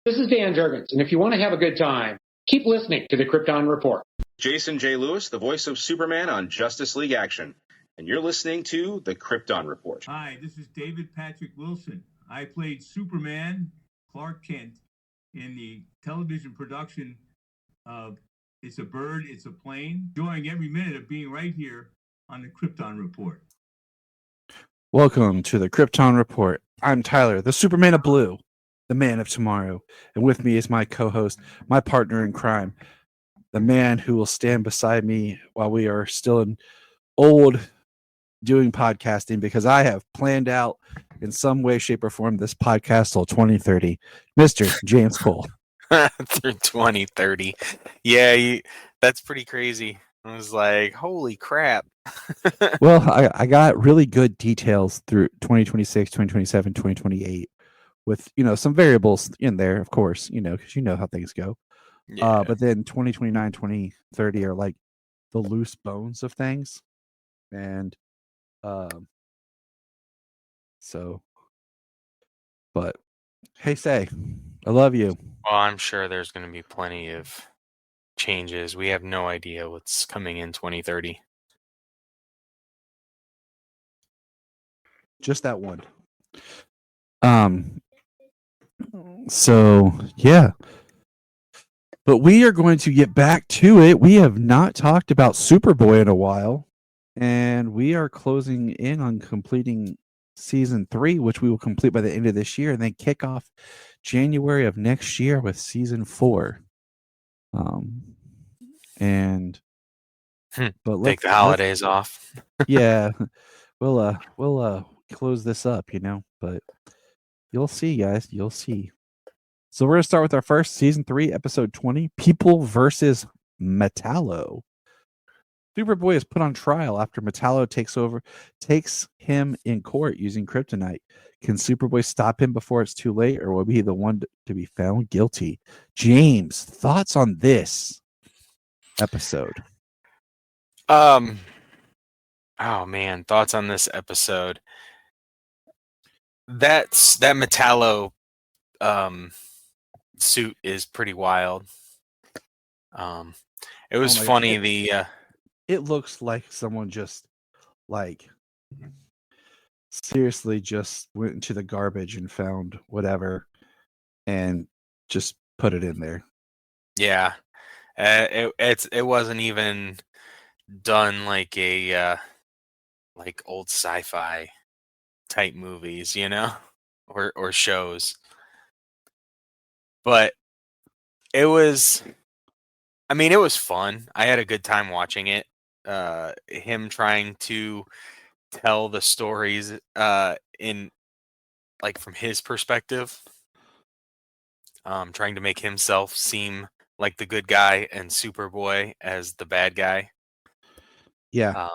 This is Dan Jurgens, and if you want to have a good time, keep listening to the Krypton Report. Jason J. Lewis, the voice of Superman on Justice League Action, and you're listening to the Krypton Report. Hi, this is David Patrick Wilson. I played Superman, Clark Kent, in the television production of It's a Bird, It's a Plane, enjoying every minute of being right here on the Krypton Report. Welcome to the Krypton Report. I'm Tyler, the Superman of Blue, the man of tomorrow. And with me is my co-host, my partner in crime, the man who will stand beside me while we are still in old doing podcasting, because I have planned out in some way, shape, or form this podcast till 2030. Mr. James Cole. Through 2030. Yeah, that's pretty crazy. I was like, holy crap. Well, I got really good details through 2026, 2027, 2028 with, some variables in there, of course, because you know how things go. Yeah. But then 2029, 2030 are like the loose bones of things. And but hey, I love you. Well, I'm sure there's going to be plenty of changes. We have no idea what's coming in 2030. Just that one. So yeah. But we are going to get back to it. We have not talked about Superboy in a while, and we are closing in on completing season 3, which we will complete by the end of this year, and then kick off January of next year with season 4. But take the holidays off. Yeah, we'll close this up, but you'll see, guys. You'll see. So we're going to start with our first season 3, episode 20, People versus Metallo. Superboy is put on trial after Metallo takes him in court using kryptonite. Can Superboy stop him before it's too late, or will he be the one to be found guilty? James, thoughts on this episode? Oh man, thoughts on this episode. That Metallo suit is pretty wild. It was funny. It looks like someone just seriously just went into the garbage and found whatever and just put it in there. Yeah, it wasn't even done like a like old sci-fi type movies, or shows. But it was fun. I had a good time watching it. Him trying to tell the stories in from his perspective, trying to make himself seem like the good guy and Superboy as the bad guy. Yeah.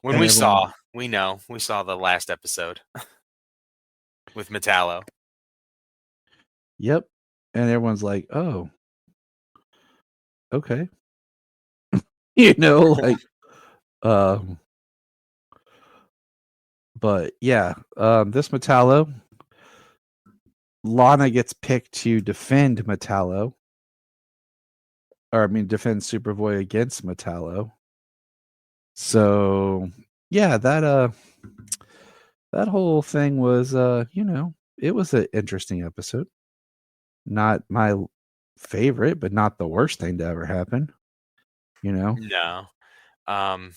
When we saw the last episode with Metallo. Yep. And everyone's like, oh, okay. But yeah, this Metallo, Lana gets picked to defend Metallo. Defend Superboy against Metallo. So yeah, that whole thing was it was an interesting episode. Not my favorite, but not the worst thing to ever happen. No. I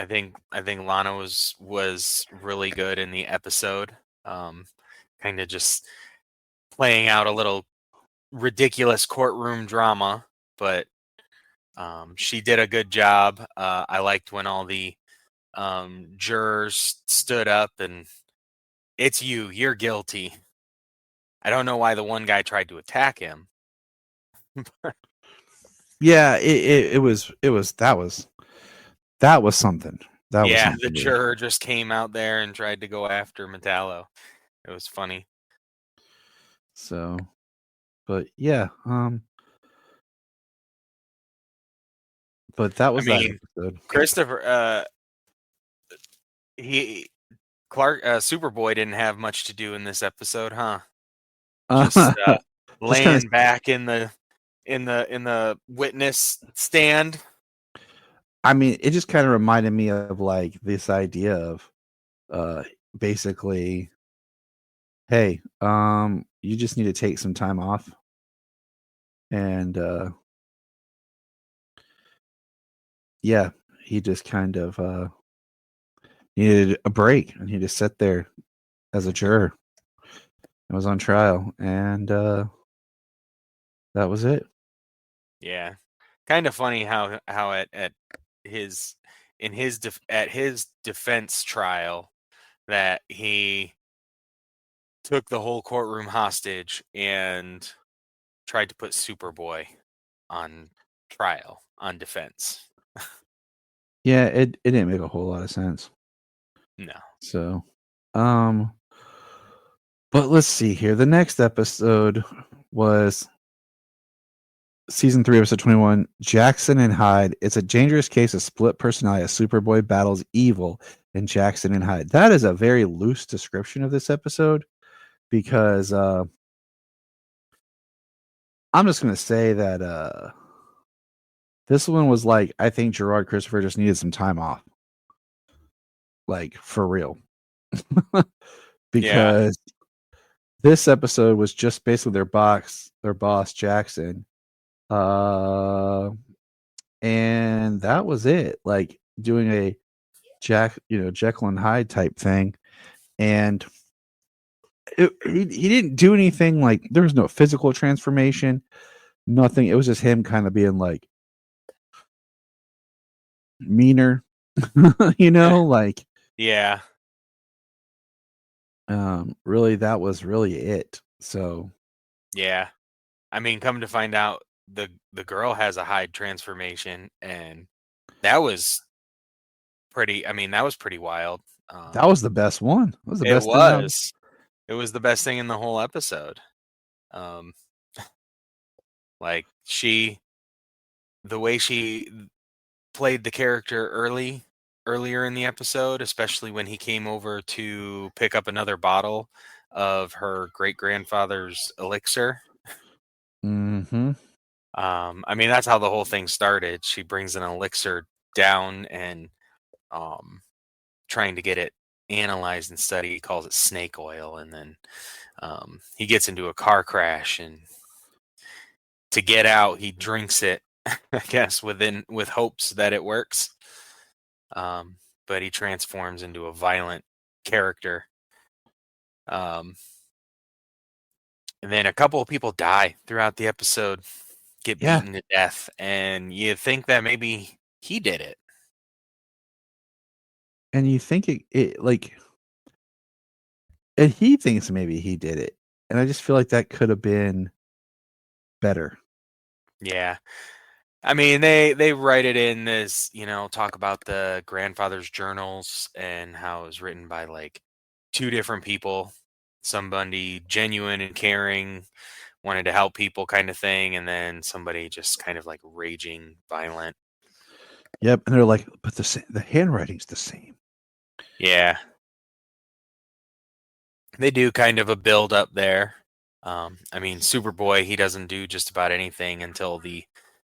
think Lana was really good in the episode. Kind of just playing out a little ridiculous courtroom drama, but she did a good job. I liked when all the jurors stood up and it's you're guilty. I don't know why the one guy tried to attack him. Yeah, it was something. The juror just came out there and tried to go after Metallo. It was funny. So, but yeah, but that was that episode. Christopher, Superboy didn't have much to do in this episode, huh? laying back in the witness stand. I mean, it just kind of reminded me of like this idea of basically, hey, you just need to take some time off. And yeah, he just kind of needed a break, and he just sat there as a juror and was on trial, and that was it. Yeah, kind of funny how at his defense trial that he took the whole courtroom hostage and tried to put Superboy on trial on defense. Yeah, it didn't make a whole lot of sense. No. So, but let's see here. The next episode was season 3, episode 21, Jackson and Hyde. It's a dangerous case of split personality as Superboy battles evil in Jackson and Hyde. That is a very loose description of this episode because I'm just going to say that this one was like, I think Gerard Christopher just needed some time off. Like, for real. Because this episode was just basically their boss Jackson. And that was it. Like doing a Jekyll and Hyde type thing. And he didn't do anything. Like, there was no physical transformation, nothing. It was just him kind of being like meaner, like, yeah. Really, that was really it. So yeah, I mean, come to find out, the girl has a Hyde transformation, and that was pretty. I mean, that was pretty wild. That was the best one. That was the best thing. It was the best thing in the whole episode. Like the way she played the character earlier in the episode, especially when he came over to pick up another bottle of her great-grandfather's elixir. Mm-hmm. I mean, that's how the whole thing started. She brings an elixir down and trying to get it analyzed and studied. He calls it snake oil, and then he gets into a car crash, and to get out, he drinks it, I guess, with hopes that it works. But he transforms into a violent character. And then a couple of people die throughout the episode, get beaten to death, and you think that maybe he did it. And you think it like, and he thinks maybe he did it. And I just feel like that could have been better. Yeah. I mean, they write it in as, talk about the grandfather's journals and how it was written by like two different people. Somebody genuine and caring, wanted to help people kind of thing, and then somebody just kind of like raging, violent. Yep. And they're like, but the handwriting's the same. Yeah. They do kind of a build up there. I mean, Superboy, he doesn't do just about anything until the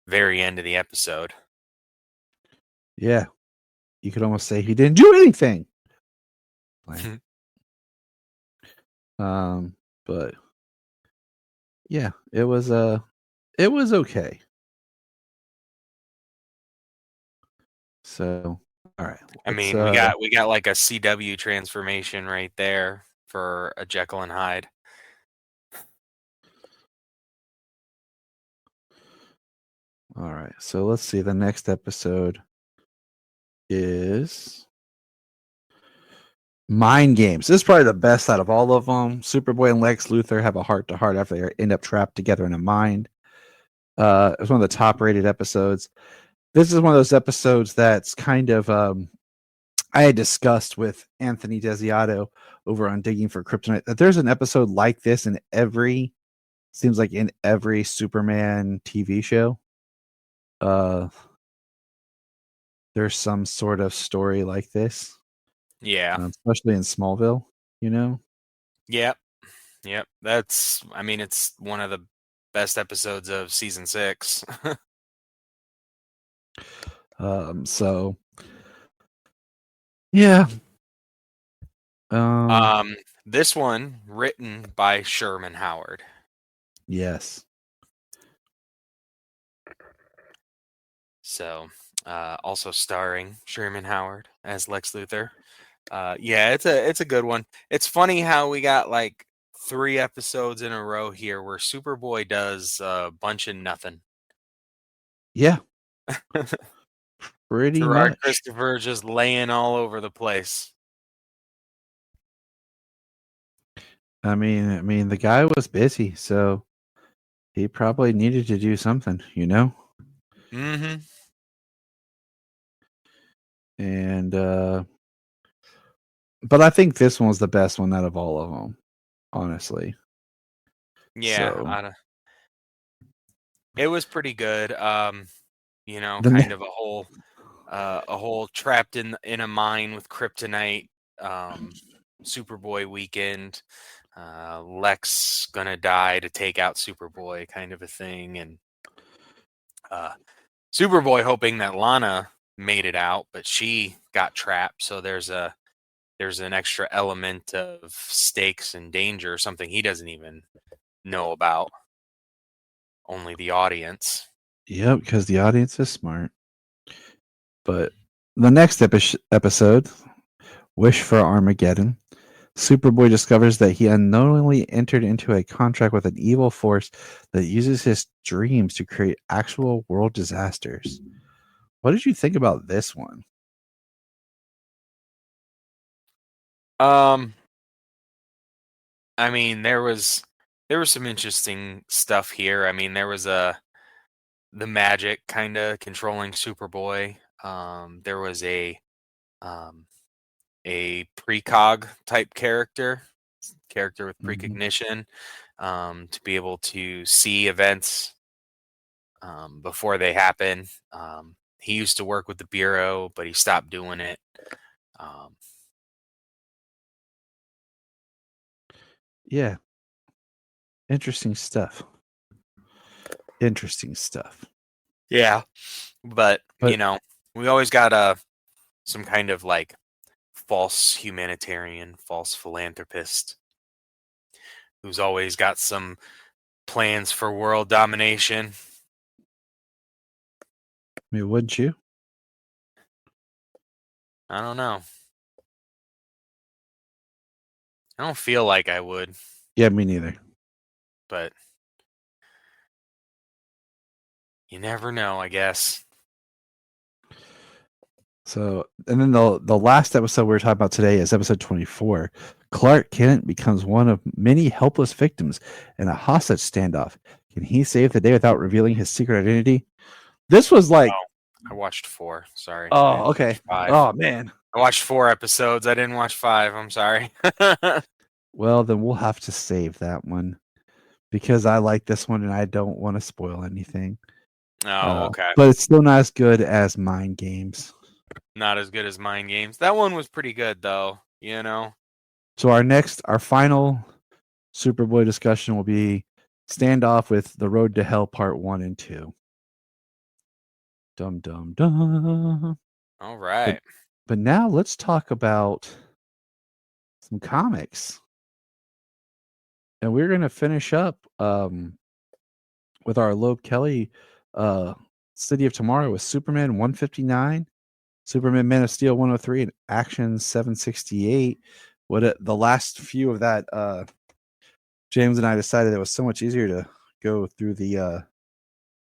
very end of the episode. Yeah. You could almost say he didn't do anything. Like, but yeah, it was okay. So, all right. I mean, we got like a CW transformation right there for a Jekyll and Hyde. All right. So let's see. The next episode is Mind Games. This is probably the best out of all of them. Superboy and Lex Luthor have a heart-to-heart after they end up trapped together in a mind. It's one of the top-rated episodes. This is one of those episodes that's kind of I had discussed with Anthony Desiato over on Digging for Kryptonite that there's an episode like this in every Superman TV show. There's some sort of story like this. Yeah. Especially in Smallville, Yep. That's, I mean, it's one of the best episodes of season 6. So yeah. This one written by Sherman Howard. Yes. So, also starring Sherman Howard as Lex Luthor. Yeah, it's a good one. It's funny how we got like 3 episodes in a row here where Superboy does a bunch of nothing. Yeah. Pretty Gerard much. Christopher just laying all over the place. I mean, the guy was busy, so he probably needed to do something, you know? Mm-hmm. And but I think this one was the best one out of all of them, honestly. Yeah, So it was pretty good. You know, the kind ne- of a whole trapped in a mine with kryptonite. Superboy weekend. Lex gonna die to take out Superboy, kind of a thing, and Superboy hoping that Lana made it out, but she got trapped. So there's an extra element of stakes and danger, something he doesn't even know about. Only the audience. yeah, because the audience is smart. But the next episode, Wish for Armageddon, Superboy discovers that he unknowingly entered into a contract with an evil force that uses his dreams to create actual world disasters. What did you think about this one? I mean, there was some interesting stuff here. I mean, there was the magic kind of controlling Superboy. There was um, a precog type character with precognition, to be able to see events before they happen. He used to work with the Bureau, but he stopped doing it. Yeah. Interesting stuff. Yeah, but But you know, we always got some kind of like false humanitarian, false philanthropist who's always got some plans for world domination. I mean, wouldn't you? I don't know. I don't feel like I would, Yeah, me neither. but you never know, I guess. So, and then the last episode we're talking about today is episode 24. Clark Kent becomes one of many helpless victims in a hostage standoff. Can he save the day without revealing his secret identity? This was like, I watched 4. Sorry. I oh, didn't okay. watch 5. Oh, man. I watched 4 episodes. I didn't watch 5. I'm sorry. Well, then we'll have to save that one because I like this one and I don't want to spoil anything. Oh, okay. But it's still not as good as Mind Games. Not as good as Mind Games. That one was pretty good, though. You know. So our final Superboy discussion will be Standoff with The Road to Hell Part 1 and 2. Dum dum dum. All right. But now let's talk about some comics. And we're going to finish up with our Loeb Kelly City of Tomorrow with Superman 159, Superman Man of Steel 103, and Action 768. The last few of that, James and I decided it was so much easier to go through the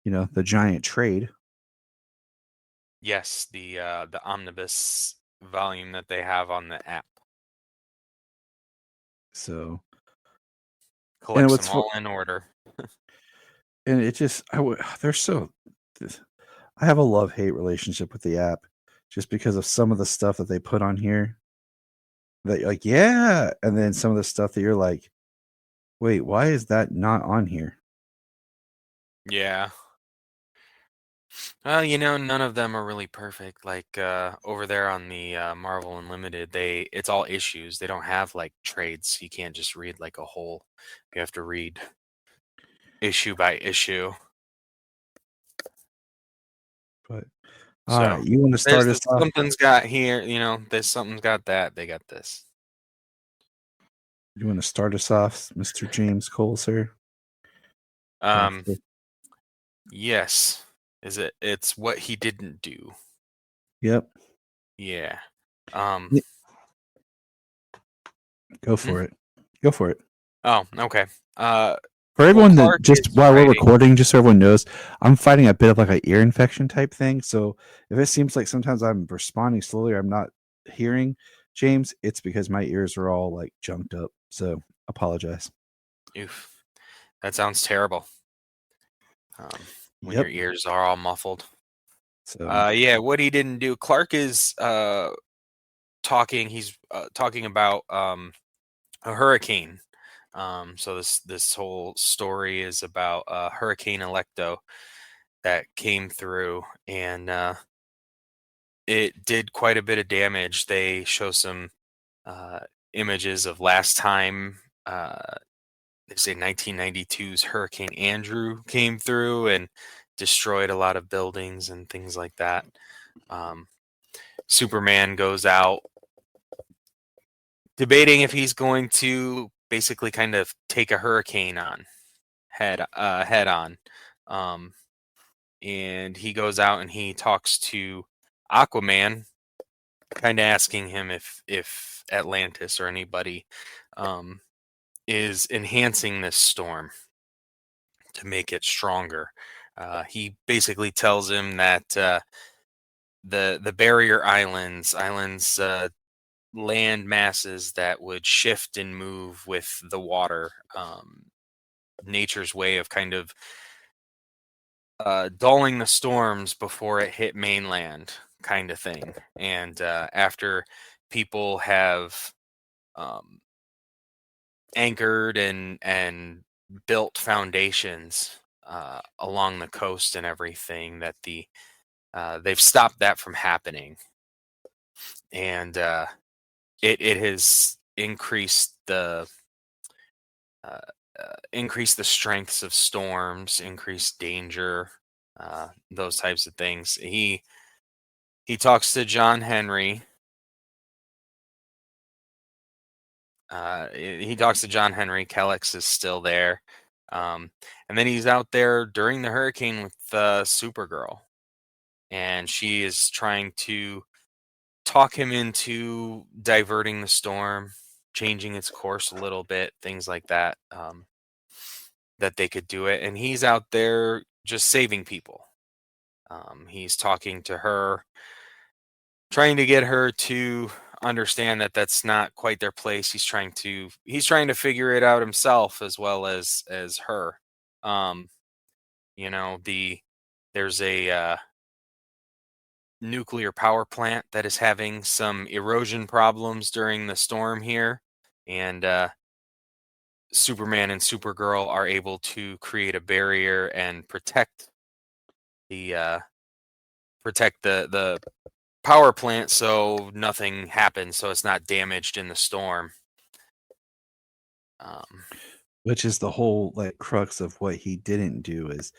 the giant trade. Yes, the omnibus volume that they have on the app. So Collects them all in order. And it just they're so I have a love-hate relationship with the app just because of some of the stuff that they put on here that you're like, yeah, and then some of the stuff that you're like, wait, why is that not on here? Yeah. Well, you know, none of them are really perfect. Like over there on the Marvel Unlimited, it's all issues. They don't have like trades. You can't just read like a whole. You have to read issue by issue. But So all right, you want to start us off? something's got here, there's something's got that. They got this. You want to start us off, Mr. James Cole, sir? Yes. It's what he didn't do. Yep. Yeah. Go for it. Go for it. Oh, okay. For everyone that Clark just is while we're writing- recording, just so everyone knows, I'm fighting a bit of like an ear infection type thing. So if it seems like sometimes I'm responding slowly, or I'm not hearing James, it's because my ears are all like junked up. So apologize. Oof. That sounds terrible. When Yep. your ears are all muffled. So yeah, what he didn't do. Clark is talking. He's talking about a hurricane. So this whole story is about Hurricane Electo that came through, and it did quite a bit of damage. They show some images of last time. They say 1992's Hurricane Andrew came through and destroyed a lot of buildings and things like that. Superman goes out debating if he's going to basically kind of take a hurricane on head on. And he goes out and he talks to Aquaman, kind of asking him if Atlantis or anybody is enhancing this storm to make it stronger. He basically tells him that the barrier islands land masses that would shift and move with the water, nature's way of kind of dulling the storms before it hit mainland, kind of thing. And after people have anchored and built foundations along the coast and everything, that they've stopped that from happening, and it has increased the strengths of storms, increased danger, those types of things. He talks to John Henry. He talks to John Henry. Kellex is still there. And then he's out there during the hurricane with Supergirl. And she is trying to talk him into diverting the storm, changing its course a little bit, things like that, that they could do it. And he's out there just saving people. He's talking to her, trying to get her to understand that that's not quite their place. He's trying to figure it out himself as well as her. There's a nuclear power plant that is having some erosion problems during the storm here, and Superman and Supergirl are able to create a barrier and protect the power plant so nothing happens, so it's not damaged in the storm. Which is the whole like crux of what he didn't do is,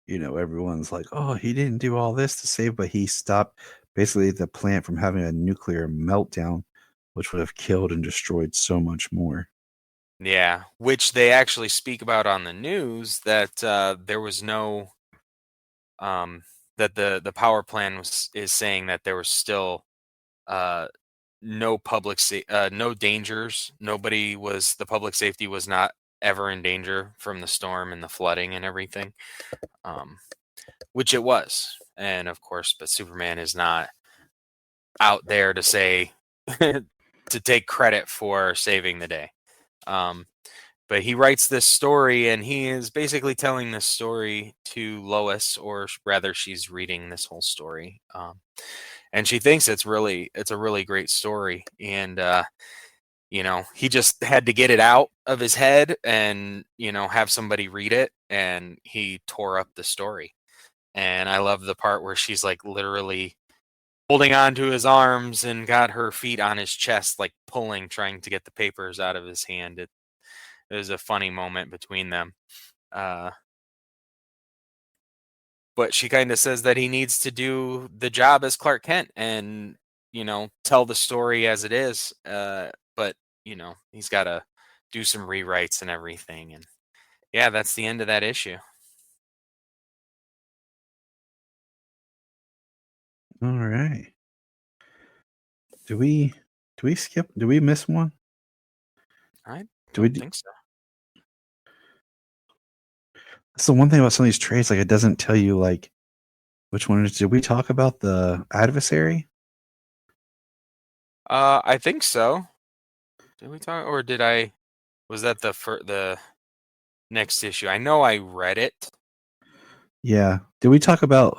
everyone's like, oh, he didn't do all this to save, but he stopped basically the plant from having a nuclear meltdown, which would have killed and destroyed so much more. Yeah, which they actually speak about on the news, that there was no that the power plant is saying that there was still no no dangers. The public safety was not ever in danger from the storm and the flooding and everything, which it was. And of course, but Superman is not out there to say to take credit for saving the day. But he writes this story, and he is basically telling this story to Lois, or rather, she's reading this whole story, and she thinks it's a really great story. And he just had to get it out of his head, and have somebody read it, and he tore up the story. And I love the part where she's like literally holding on to his arms and got her feet on his chest, like pulling, trying to get the papers out of his hand. It was a funny moment between them. But she kind of says that he needs to do the job as Clark Kent and, tell the story as it is. But, he's got to do some rewrites and everything. And yeah, that's the end of that issue. All right. Do we skip? Do we miss one? I Do we don't think so. That's the one thing about some of these trades, like it doesn't tell you like which one it is. Did we talk about the adversary? I think so. Did we talk, or did I? Was that the next issue? I know I read it. Yeah. Did we talk about?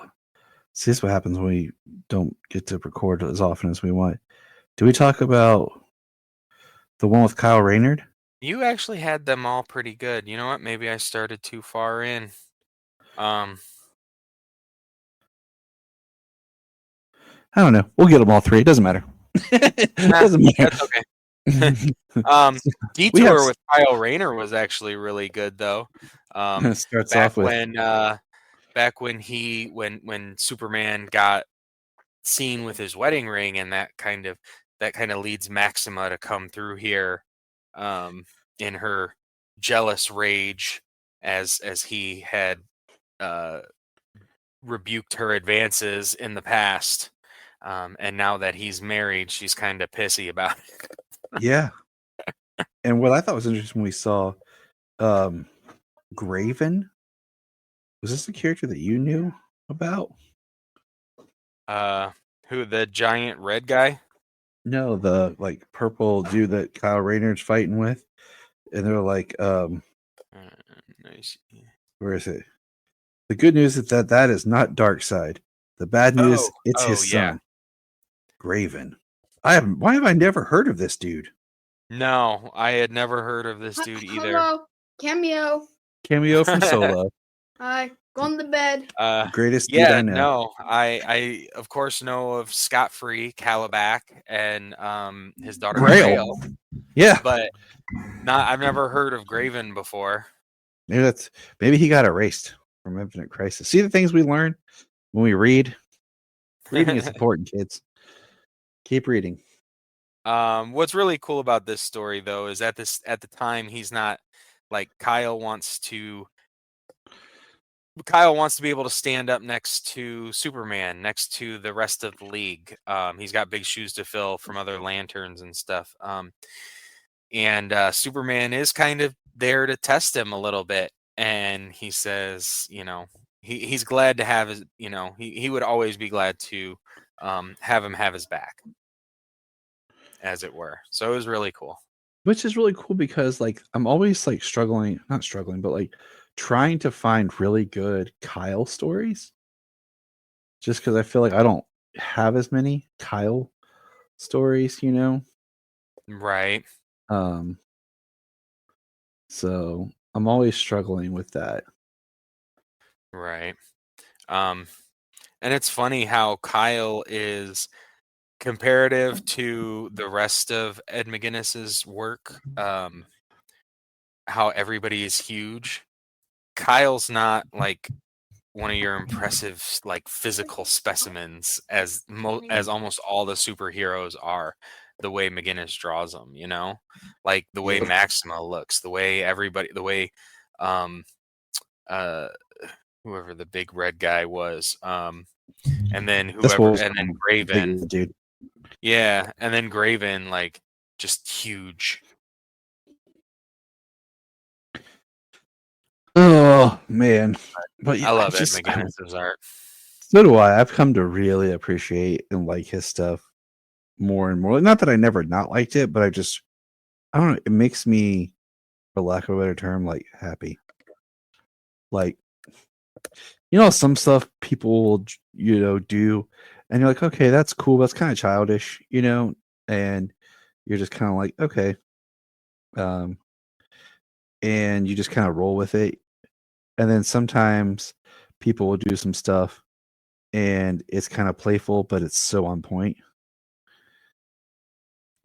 See, this is what happens when we don't get to record as often as we want. Did we talk about the one with Kyle Raynard? You actually had them all pretty good. You know what? Maybe I started too far in. I don't know. We'll get them all three. It doesn't matter. It doesn't matter. That's okay. Detour with Kyle Rayner was actually really good, though. Starts off with when Superman got seen with his wedding ring, and that kind of leads Maxima to come through here, in her jealous rage as he had rebuked her advances in the past. And now that he's married, she's kind of pissy about it. Yeah. And what I thought was interesting when we saw Graven. Was this the character that you knew about? Who, the giant red guy? No, the like purple dude that Kyle Raynard's fighting with. And they're like, Nice. where is it? The good news is that is not Darkseid. The bad news, it's his son. Graven. Why have I never heard of this dude? No, I had never heard of this dude either. Hello, Cameo from Solo. Hi, gone to bed. Greatest dude I know. No, I of course know of Scott Free, Calabac, and his daughter Grail. Yeah, but I've never heard of Graven before. Maybe he got erased from Infinite Crisis. See the things we learn when we read. Reading is important, kids. Keep reading. What's really cool about this story, though, is at the time he's not like Kyle wants to be able to stand up next to Superman, next to the rest of the league. He's got big shoes to fill from other Lanterns and stuff. And Superman is kind of there to test him a little bit. And he says, he's glad to have his, he would always be glad to have him have his back, as it were. So it was really cool. Which is really cool because like I'm always like not struggling, but like trying to find really good Kyle stories. Just because I feel like I don't have as many Kyle stories, Right. So I'm always struggling with that. Right. And it's funny how Kyle is comparative to the rest of Ed McGuinness's work. How everybody is huge. Kyle's not like one of your impressive like physical specimens as almost all the superheroes are. The way McGuinness draws them, like the way Maxima looks, the way whoever the big red guy was, and then Graven, dude. Yeah, and then Graven, like just huge. Oh man, but I love it. McGuinness's art. So do I. I've come to really appreciate and like his stuff more and more. Not that I never not liked it, but I don't know. It makes me, for lack of a better term, like happy. Like, some stuff people will, do, and you're like, okay, that's cool. That's kind of childish, and you're just kind of like, okay, and you just kind of roll with it. And then sometimes people will do some stuff, and it's kind of playful, but it's so on point.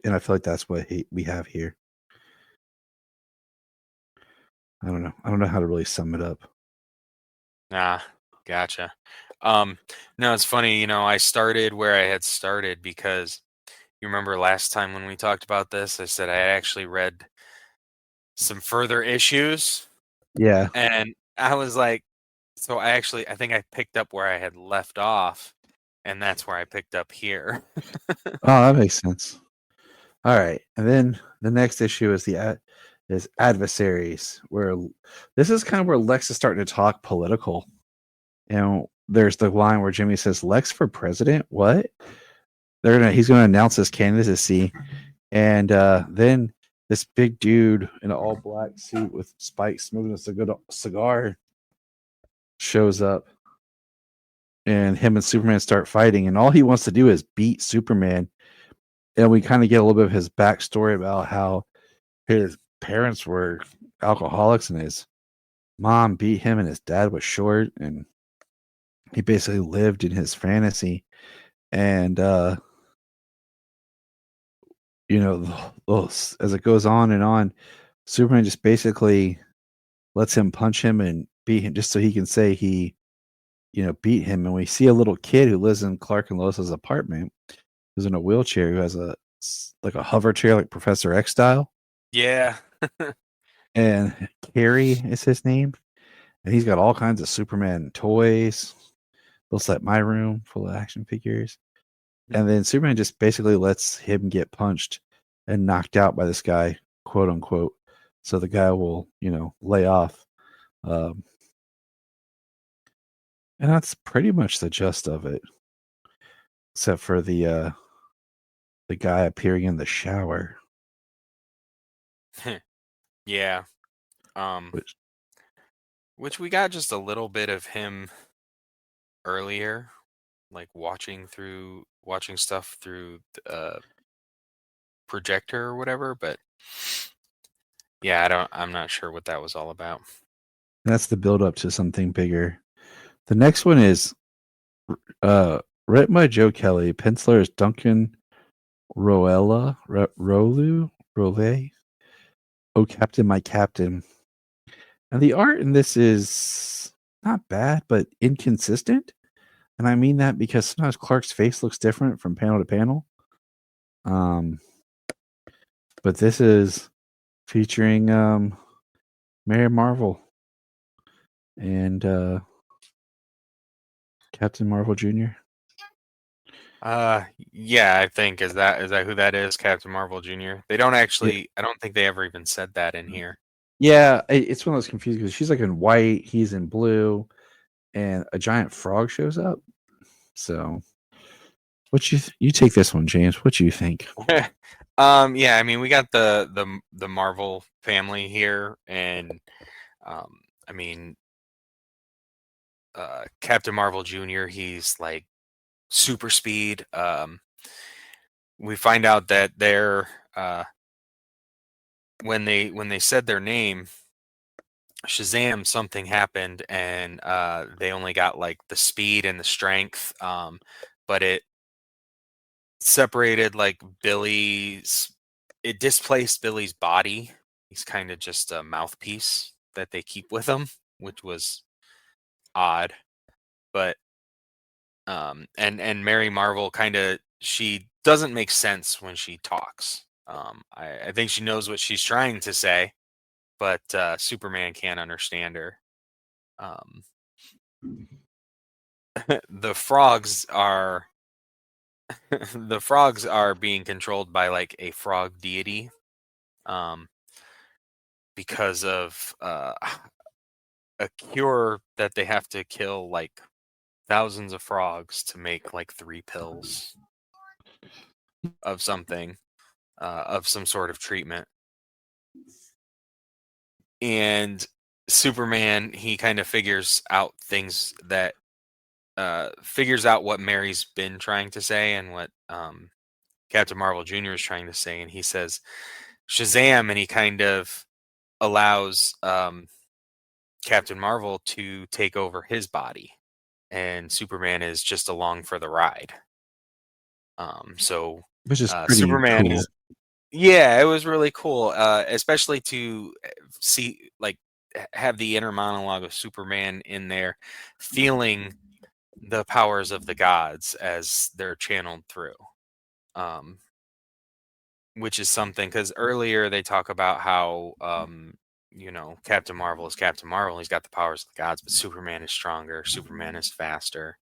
And I feel like that's what we have here. I don't know. I don't know how to really sum it up. Gotcha. No, it's funny, I started where I had started because you remember last time when we talked about this, I said I actually read some further issues, Yeah. and I was like, so I think I picked up where I had left off, and that's where I picked up here. Oh, that makes sense. All right, and then the next issue is is adversaries, where this is kind of where Lex is starting to talk political. There's the line where Jimmy says, "Lex for president? What?" He's gonna announce his candidacy, and then this big dude in an all black suit with spikes smoking a cigar shows up, and him and Superman start fighting, and all he wants to do is beat Superman. And we kind of get a little bit of his backstory about how his parents were alcoholics and his mom beat him and his dad was short, and he basically lived in his fantasy. And as it goes on and on, Superman just basically lets him punch him and beat him just so he can say he beat him. And we see a little kid who lives in Clark and Lois's apartment, who's in a wheelchair, who has like a hover chair, like Professor X style. Yeah. And Carrie is his name. And he's got all kinds of Superman toys. Looks like my room full of action figures. And then Superman just basically lets him get punched and knocked out by this guy, quote unquote. So the guy will, lay off. And that's pretty much the gist of it. Except for the guy appearing in the shower. Yeah. Which we got just a little bit of him earlier, like watching stuff through the projector or whatever, but yeah, I'm not sure what that was all about. That's the build up to something bigger. The next one is written by Joe Kelly. Penciler is Duncan Role. Oh, Captain, my Captain. And the art in this is not bad, but inconsistent. And I mean that because sometimes Clark's face looks different from panel to panel. But this is featuring Mary Marvel and Captain Marvel Jr. Yeah, I think is that who that is, Captain Marvel Jr. They don't actually. Yeah. I don't think they ever even said that in here. Yeah, it's one of those confusing because she's like in white, he's in blue, and a giant frog shows up. So, you take this one, James? What do you think? Yeah, I mean, we got the Marvel family here, and I mean, Captain Marvel Jr. He's like super speed. We find out that they're when they said their name, Shazam, something happened, and they only got like the speed and the strength, but it separated like it displaced Billy's body. He's kind of just a mouthpiece that they keep with them, which was odd. But and Mary Marvel she doesn't make sense when she talks. I think she knows what she's trying to say, but Superman can't understand her. The frogs are being controlled by like a frog deity, because of a cure that they have to kill like thousands of frogs to make like 3 pills of something, of some sort of treatment. And Superman, he kind of figures out what Mary's been trying to say and what Captain Marvel Jr. is trying to say, and he says Shazam, and he kind of allows Captain Marvel to take over his body, and Superman is just along for the ride. Which is pretty Superman cool. Yeah, it was really cool, especially to see like have the inner monologue of Superman in there, feeling the powers of the gods as they're channeled through. Which is something, because earlier they talk about how Captain Marvel is Captain Marvel. He's got the powers of the gods, but Superman is stronger. Superman is faster.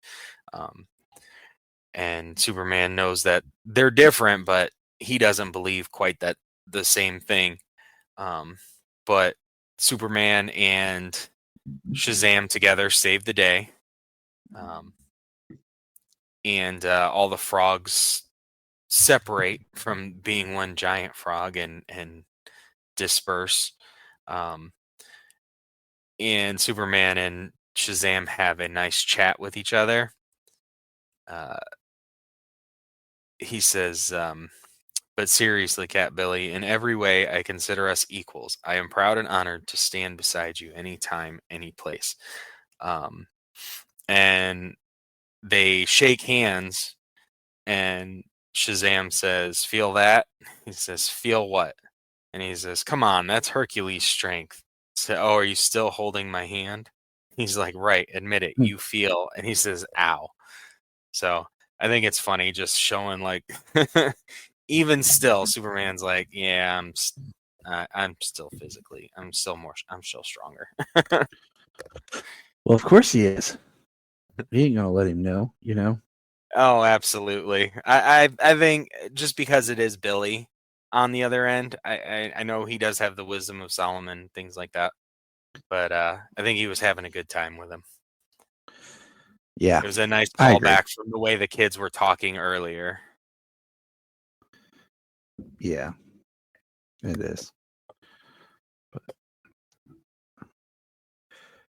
And Superman knows that they're different, but he doesn't believe quite that the same thing. But Superman and Shazam together save the day. And all the frogs separate from being one giant frog and disperse. And Superman and Shazam have a nice chat with each other. He says, but seriously, Cat Billy, in every way I consider us equals. I am proud and honored to stand beside you anytime, any place. And they shake hands, and Shazam says, feel that? He says, feel what? And he says, come on, that's Hercules' strength. So, oh, are you still holding my hand? He's like, right, admit it, you feel. And he says, ow. So I think it's funny just showing, like, even still, Superman's like, yeah, I'm still physically, I'm still stronger. Well, of course he is. He ain't gonna let him know, Oh, absolutely. I think just because it is Billy on the other end, I know he does have the wisdom of Solomon, things like that. But I think he was having a good time with him. Yeah. It was a nice I agree. callback from the way the kids were talking earlier. Yeah, it is. But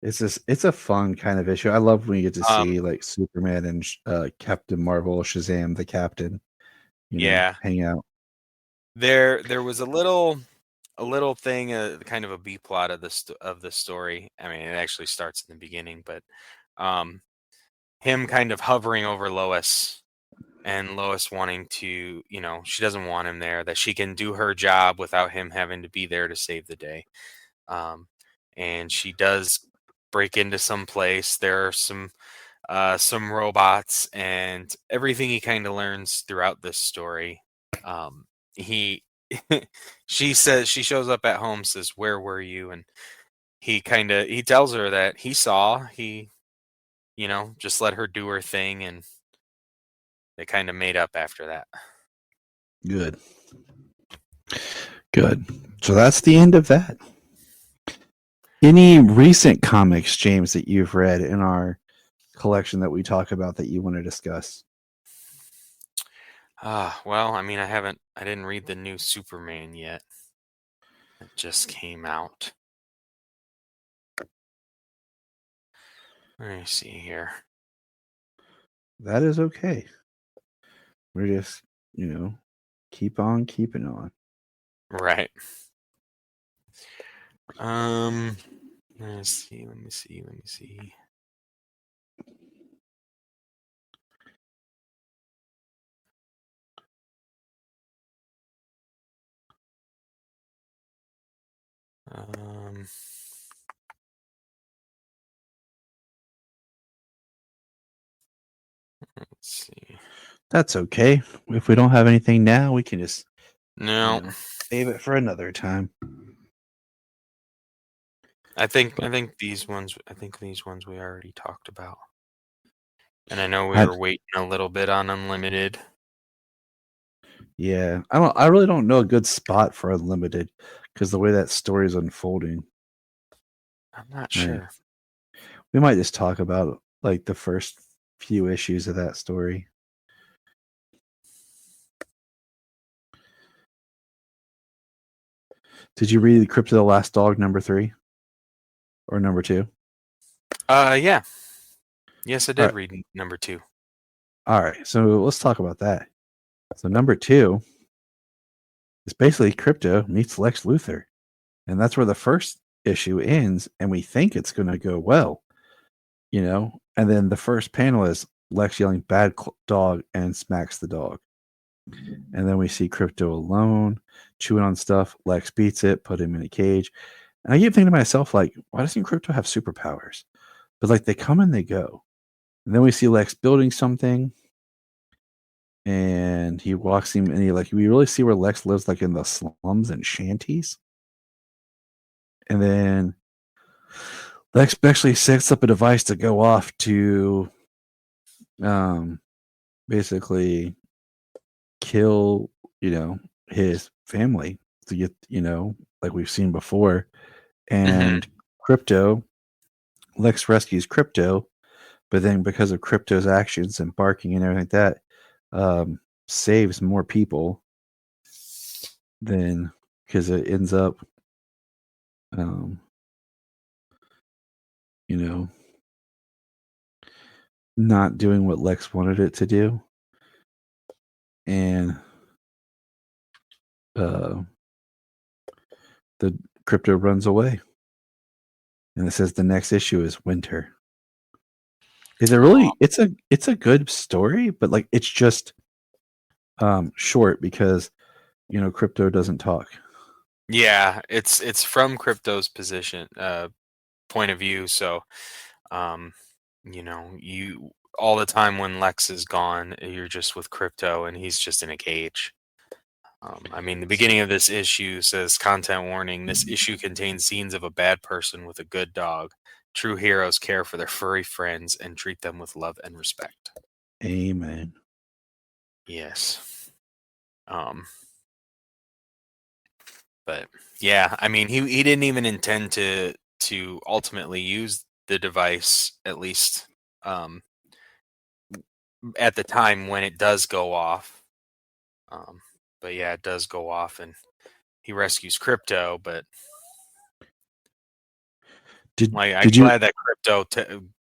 it's a fun kind of issue. I love when you get to see like Superman and Captain Marvel, Shazam, the Captain, hang out. There was a little thing, kind of a B plot of the story. I mean, it actually starts in the beginning, but him kind of hovering over Lois, and Lois wanting to, she doesn't want him there, that she can do her job without him having to be there to save the day. And she does break into some place. There are some robots, and everything he kind of learns throughout this story. She shows up at home, says, where were you? And he tells her that he saw, just let her do her thing, and they kind of made up after that. Good. So that's the end of that. Any recent comics, James, that you've read in our collection that we talk about that you want to discuss? Well, I mean, I didn't read the new Superman yet. It just came out. Let me see here. That is okay. We're just, keep on keeping on. Right. Let me see. Let's see. That's okay. If we don't have anything now, we can just save it for another time. I think these ones we already talked about. And I know we were waiting a little bit on Unlimited. Yeah, I really don't know a good spot for Unlimited because the way that story is unfolding. I'm not sure. We might just talk about like the first few issues of that story. Did you read Crypt of the Last Dog #3 or #2? Yeah. Yes, I did read #2. All right, so let's talk about that. So #2 is basically Krypto meets Lex Luthor, and that's where the first issue ends, and we think it's going to go well, and then the first panel is Lex yelling "bad dog" and smacks the dog, and then we see Krypto alone chewing on stuff. Lex beats it, put him in a cage, And I keep thinking to myself, like, why doesn't Crypto have superpowers? But like, they come and they go. And then we see Lex building something, and he walks him, and we really see where Lex lives, like in the slums and shanties. And then Lex actually sets up a device to go off to, basically kill, his family to get, like we've seen before. And Lex rescues Crypto, but then because of Crypto's actions and barking and everything like that, saves more people than, because it ends up, not doing what Lex wanted it to do. And the Crypto runs away. And it says the next issue is winter. Is it really? It's a good story, but like it's just short because Crypto doesn't talk. Yeah, it's from Crypto's position point of view, so you all the time when Lex is gone, you're just with Crypto and he's just in a cage. The beginning of this issue says, content warning, this issue contains scenes of a bad person with a good dog. True heroes care for their furry friends and treat them with love and respect. Amen. Yes. But yeah, he didn't even intend to ultimately use the device, at least at the time when it does go off. But yeah, it does go off, and he rescues Crypto. But I'm glad that Crypto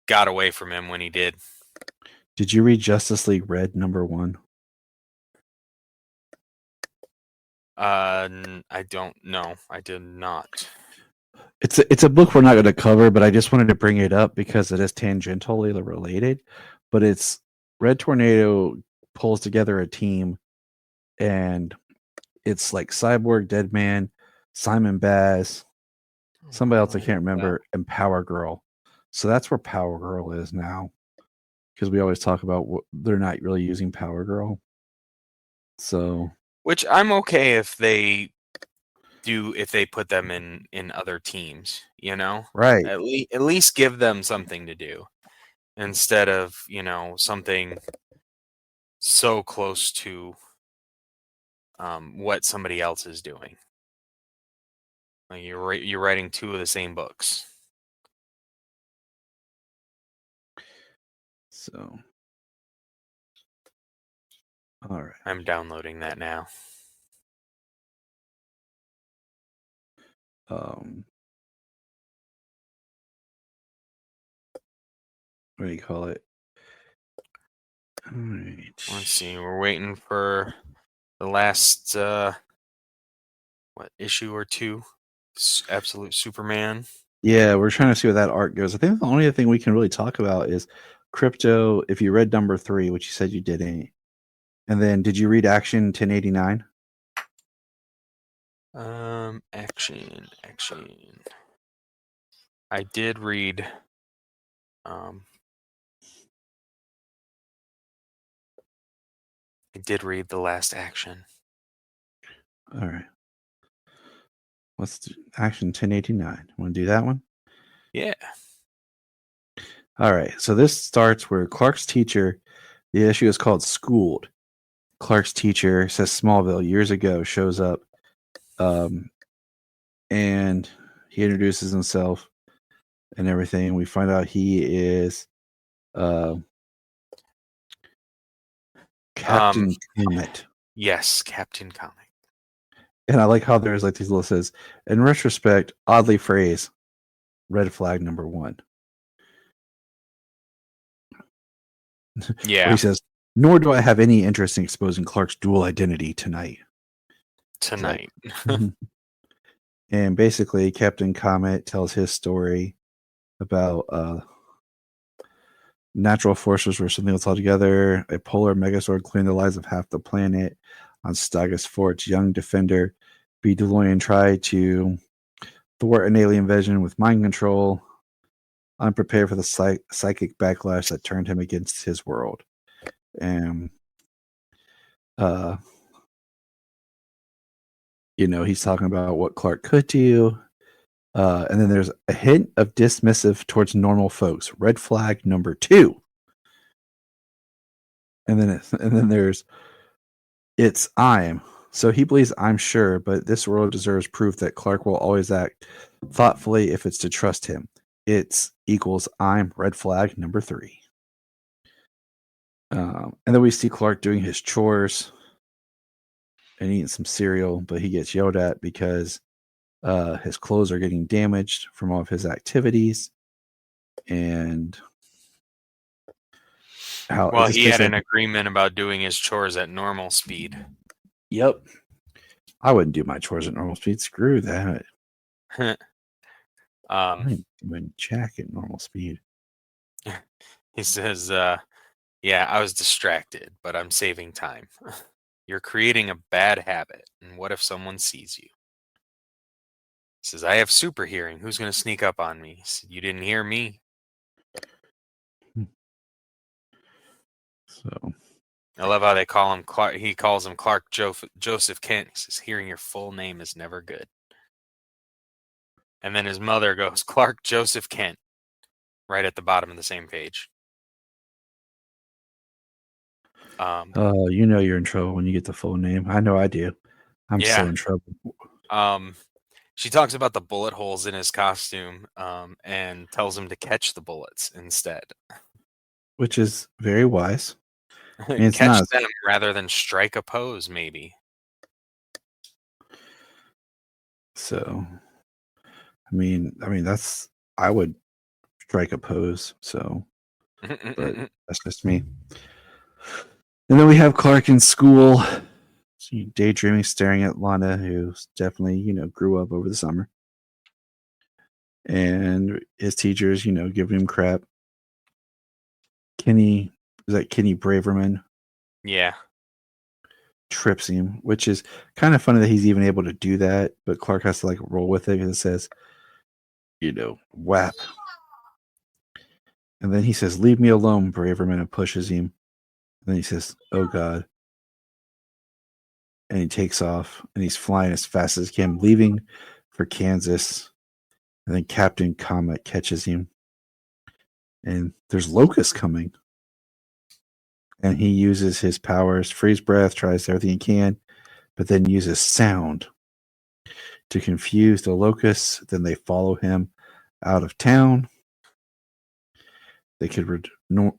got away from him when he did. Did you read Justice League Red #1? I don't know. I did not. It's a book we're not going to cover, but I just wanted to bring it up because it is tangentially related. But it's Red Tornado pulls together a team, and it's like Cyborg, Deadman, Simon Baz, somebody else I can't remember, and Power Girl. So that's where Power Girl is now, because we always talk about they're not really using Power Girl. So, which I'm okay if they do, if they put them in other teams, right? At least give them something to do instead of something so close to what somebody else is doing. Like you're writing two of the same books. So, all right. I'm downloading that now. What do you call it? All right. Let's see. We're waiting for the last issue or two? Absolute Superman. Yeah, we're trying to see where that arc goes. I think the only thing we can really talk about is Crypto. If you read #3, which you said you didn't, and then did you read Action 1089? Action. I did read. I did read the last Action. All right. Let's do Action 1089. Want to do that one? Yeah. All right. So this starts where Clark's teacher, the issue is called Schooled. Clark's teacher, says Smallville years ago, shows up, and he introduces himself and everything. We find out he is Captain Comet. Yes, Captain Comet. And I like how there's like these little says, in retrospect, oddly phrased, red flag #1. Yeah. He says, nor do I have any interest in exposing Clark's dual identity tonight. Tonight. And basically, Captain Comet tells his story about natural forces were something else altogether. A polar megazord claimed the lives of half the planet. On Stagus Fort's young defender, B. DeLorean tried to thwart an alien invasion with mind control, unprepared for the psychic backlash that turned him against his world. And, he's talking about what Clark could do. And then there's a hint of dismissive towards normal folks. Red flag number 2. And then there's it's I'm. So he believes I'm sure, but this world deserves proof that Clark will always act thoughtfully if it's to trust him. It's equals I'm red flag number 3. And then we see Clark doing his chores and eating some cereal, but he gets yelled at because his clothes are getting damaged from all of his activities. And well, he had an agreement about doing his chores at normal speed. Yep. I wouldn't do my chores at normal speed. Screw that. I ain't doing jack at normal speed. He says, yeah, I was distracted, but I'm saving time. You're creating a bad habit, and what if someone sees you? He says, I have super hearing. Who's going to sneak up on me? He said, you didn't hear me. So I love how they call him Clark. He calls him Clark Joseph Kent. He says, hearing your full name is never good. And then his mother goes, Clark Joseph Kent, right at the bottom of the same page. you're in trouble when you get the full name. I know I do. I'm so in trouble. She talks about the bullet holes in his costume and tells him to catch the bullets instead. Which is very wise. Catch them rather than strike a pose, maybe. So, I mean, I would strike a pose. So, but that's just me. And then we have Clark in school, daydreaming, staring at Lana, who definitely, grew up over the summer. And his teachers, giving him crap. Kenny Braverman? Yeah. Trips him, which is kind of funny that he's even able to do that, but Clark has to roll with it because it says, whap. And then he says, leave me alone, Braverman, and pushes him. And then he says, oh God. And he takes off and he's flying as fast as he can, leaving for Kansas. And then Captain Comet catches him. And there's locusts coming. And he uses his powers, freeze breath, tries everything he can, but then uses sound to confuse the locusts. Then they follow him out of town. They could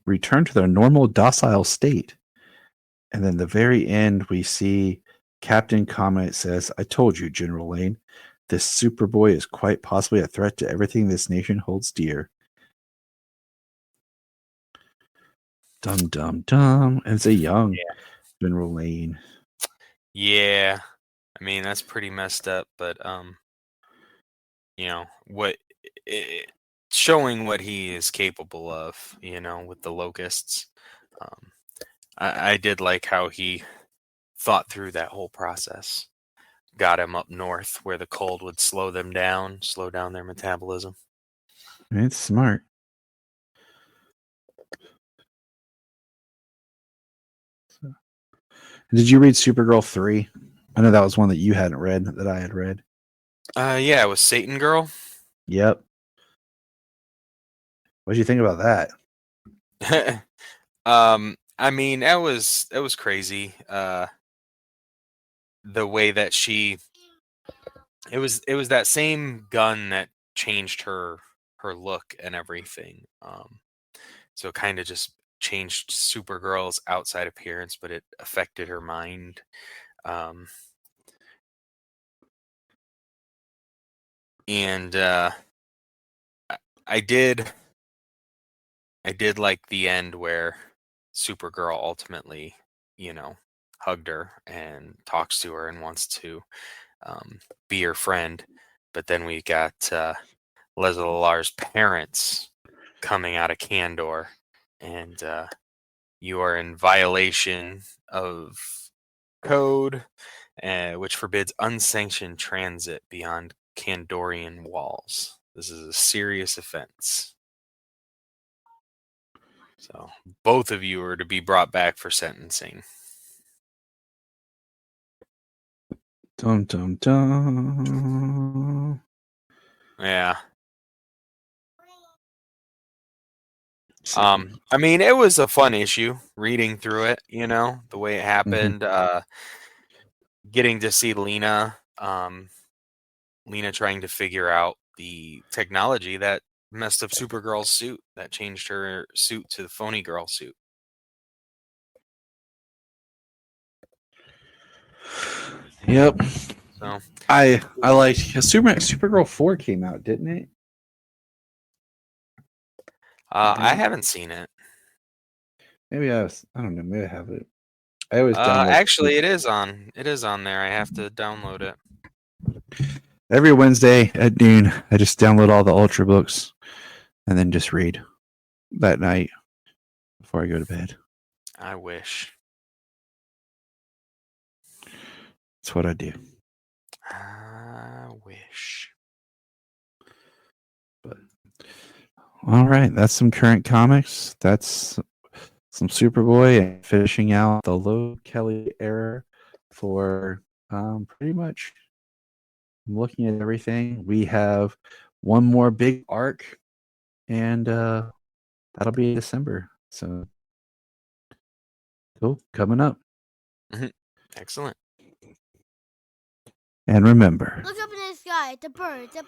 return to their normal docile state. And then the very end, we see Captain Comet says, I told you, General Lane, this Superboy is quite possibly a threat to everything this nation holds dear. Dum, dum, dum. And it's a young General Lane. Yeah. I mean, that's pretty messed up, but, showing what he is capable of, with the locusts. I did like how he thought through that whole process. Got him up north where the cold would slow down their metabolism. It's smart. Did you read Supergirl 3? I know that was one that you hadn't read, that I had read. Yeah, it was Satan Girl. Yep. What did you think about that? I mean, that was crazy. The way that it was that same gun that changed her look and everything. So it kind of just changed Supergirl's outside appearance, but it affected her mind. And I did like the end where Supergirl ultimately, hugged her and talks to her and wants to be her friend. But then we got Leslie Lar's parents coming out of Kandor, and you are in violation of code, which forbids unsanctioned transit beyond Kandorian walls. This is a serious offense. So both of you are to be brought back for sentencing. Dum dum dum. Yeah. I mean, it was a fun issue reading through it, the way it happened. Getting to see Lena trying to figure out the technology that messed up Supergirl's suit, that changed her suit to the phony girl suit. Yep. So I like Supergirl 4 came out, didn't it? I haven't seen it. Maybe I don't know. Maybe I have it. I always download. Actually, it is on there. I have to download it. Every Wednesday at noon. I just download all the Ultra books and then just read that night before I go to bed. I wish. That's what I do. I wish. But all right, that's some current comics. That's some Superboy and finishing out the Loeb Kelly era for pretty much looking at everything. We have one more big arc, and that'll be in December. So cool, coming up. Excellent. And remember, Look up in the sky. It's a bird. It's a